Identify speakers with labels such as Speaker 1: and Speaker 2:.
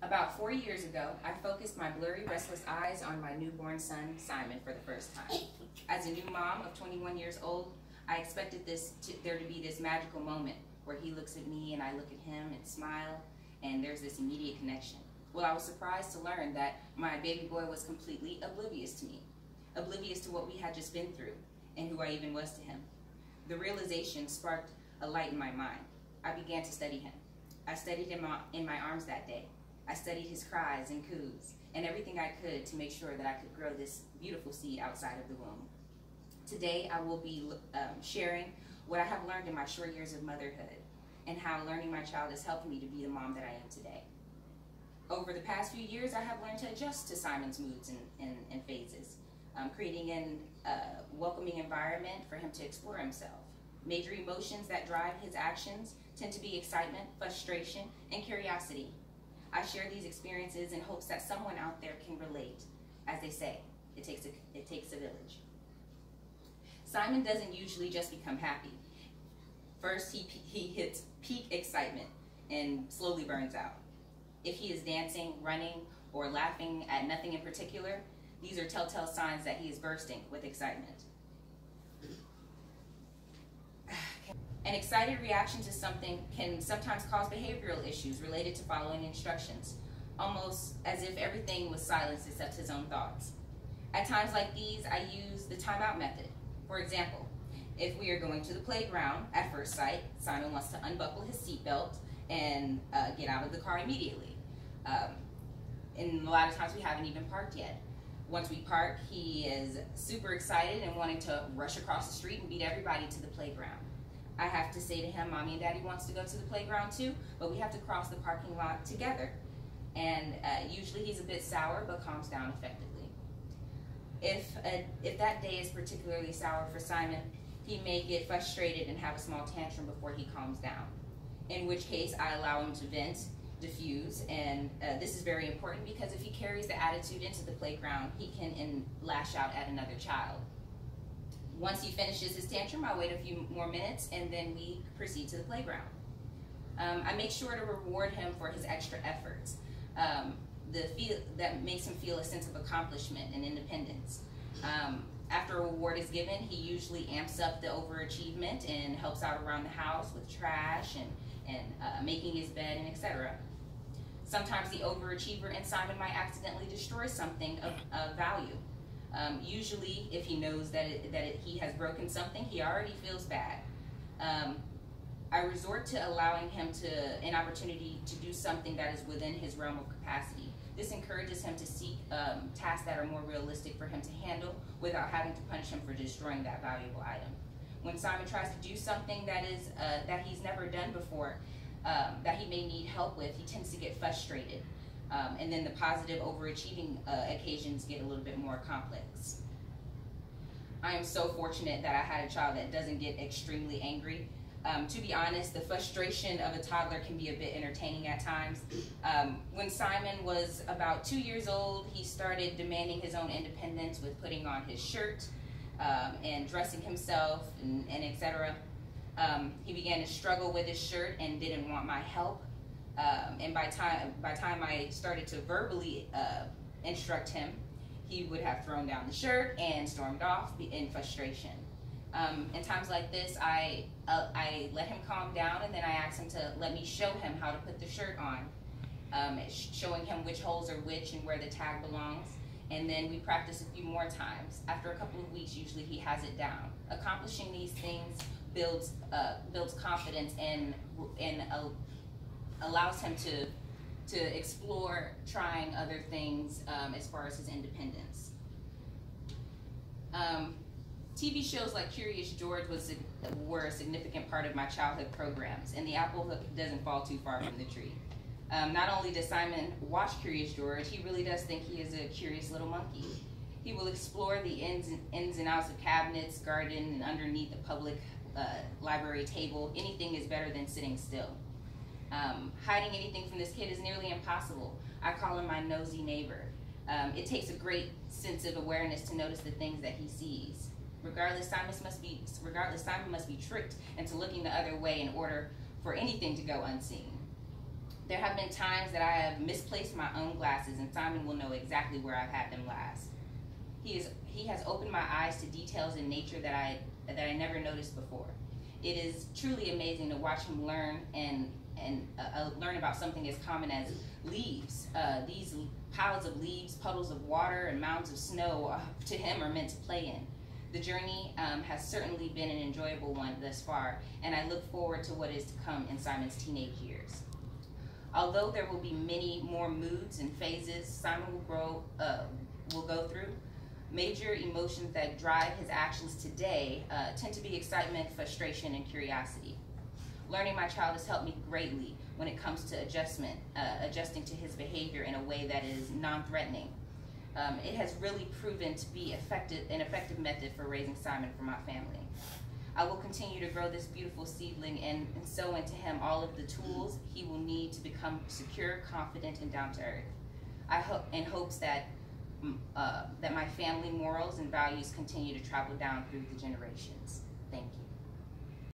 Speaker 1: About 4 years ago, I focused my blurry, restless eyes on my newborn son, Simon, for the first time. As a new mom of 21 years old, I expected there to be this magical moment where he looks at me and I look at him and smile, and there's this immediate connection. Well, I was surprised to learn that my baby boy was completely oblivious to me, oblivious to what we had just been through and who I even was to him. The realization sparked a light in my mind. I began to study him. I studied him in my arms that day. I studied his cries and coos and everything I could to make sure that I could grow this beautiful seed outside of the womb. Today, I will be sharing what I have learned in my short years of motherhood and how learning my child has helped me to be the mom that I am today. Over the past few years, I have learned to adjust to Simon's moods and phases, creating a welcoming environment for him to explore himself. Major emotions that drive his actions tend to be excitement, frustration, and curiosity. I share these experiences in hopes that someone out there can relate. As they say, it takes a village. Simon doesn't usually just become happy. First, he hits peak excitement and slowly burns out. If he is dancing, running, or laughing at nothing in particular, these are telltale signs that he is bursting with excitement. An excited reaction to something can sometimes cause behavioral issues related to following instructions, almost as if everything was silenced except his own thoughts. At times like these, I use the timeout method. For example, if we are going to the playground, at first sight, Simon wants to unbuckle his seatbelt and get out of the car immediately. And a lot of times we haven't even parked yet. Once we park, he is super excited and wanting to rush across the street and beat everybody to the playground. I have to say to him, Mommy and Daddy wants to go to the playground too, but we have to cross the parking lot together. And usually he's a bit sour, but calms down effectively. If that day is particularly sour for Simon, he may get frustrated and have a small tantrum before he calms down, in which case I allow him to vent, diffuse, and this is very important because if he carries the attitude into the playground, he can lash out at another child. Once he finishes his tantrum, I wait a few more minutes and then we proceed to the playground. I make sure to reward him for his extra efforts. That makes him feel a sense of accomplishment and independence. After a reward is given, he usually amps up the overachievement and helps out around the house with trash and making his bed and etc. Sometimes the overachiever in Simon might accidentally destroy something of value. Usually, if he knows that he has broken something, he already feels bad. I resort to allowing him an opportunity to do something that is within his realm of capacity. This encourages him to seek tasks that are more realistic for him to handle without having to punish him for destroying that valuable item. When Simon tries to do something that he's never done before, that he may need help with, he tends to get frustrated. And then the positive overachieving occasions get a little bit more complex. I am so fortunate that I had a child that doesn't get extremely angry. To be honest, the frustration of a toddler can be a bit entertaining at times. When Simon was about 2 years old, he started demanding his own independence with putting on his shirt and dressing himself and etc. He began to struggle with his shirt and didn't want my help. And by time I started to verbally instruct him, he would have thrown down the shirt and stormed off in frustration. In times like this, I let him calm down, and then I ask him to let me show him how to put the shirt on, showing him which holes are which and where the tag belongs. And then we practice a few more times. After a couple of weeks, usually he has it down. Accomplishing these things builds confidence and allows him to explore trying other things as far as his independence. TV shows like Curious George were a significant part of my childhood programs, and the apple doesn't fall too far from the tree. Not only does Simon watch Curious George, he really does think he is a curious little monkey. He will explore the ins and outs of cabinets, garden, and underneath the public library table. Anything is better than sitting still. Hiding anything from this kid is nearly impossible. I call him my nosy neighbor. It takes a great sense of awareness to notice the things that he sees. Regardless, Simon must be tricked into looking the other way in order for anything to go unseen. There have been times that I have misplaced my own glasses, and Simon will know exactly where I've had them last. He has opened my eyes to details in nature that I never noticed before. It is truly amazing to watch him learn and learn about something as common as leaves. These piles of leaves, puddles of water, and mounds of snow to him are meant to play in. The journey has certainly been an enjoyable one thus far, and I look forward to what is to come in Simon's teenage years. Although there will be many more moods and phases Simon will go through, major emotions that drive his actions today tend to be excitement, frustration, and curiosity. Learning my child has helped me greatly when it comes to adjusting to his behavior in a way that is non-threatening. It has really proven to be an effective method for raising Simon for my family. I will continue to grow this beautiful seedling and sow into him all of the tools he will need to become secure, confident, and down to earth. I hope in hopes that my family morals and values continue to travel down through the generations. Thank you.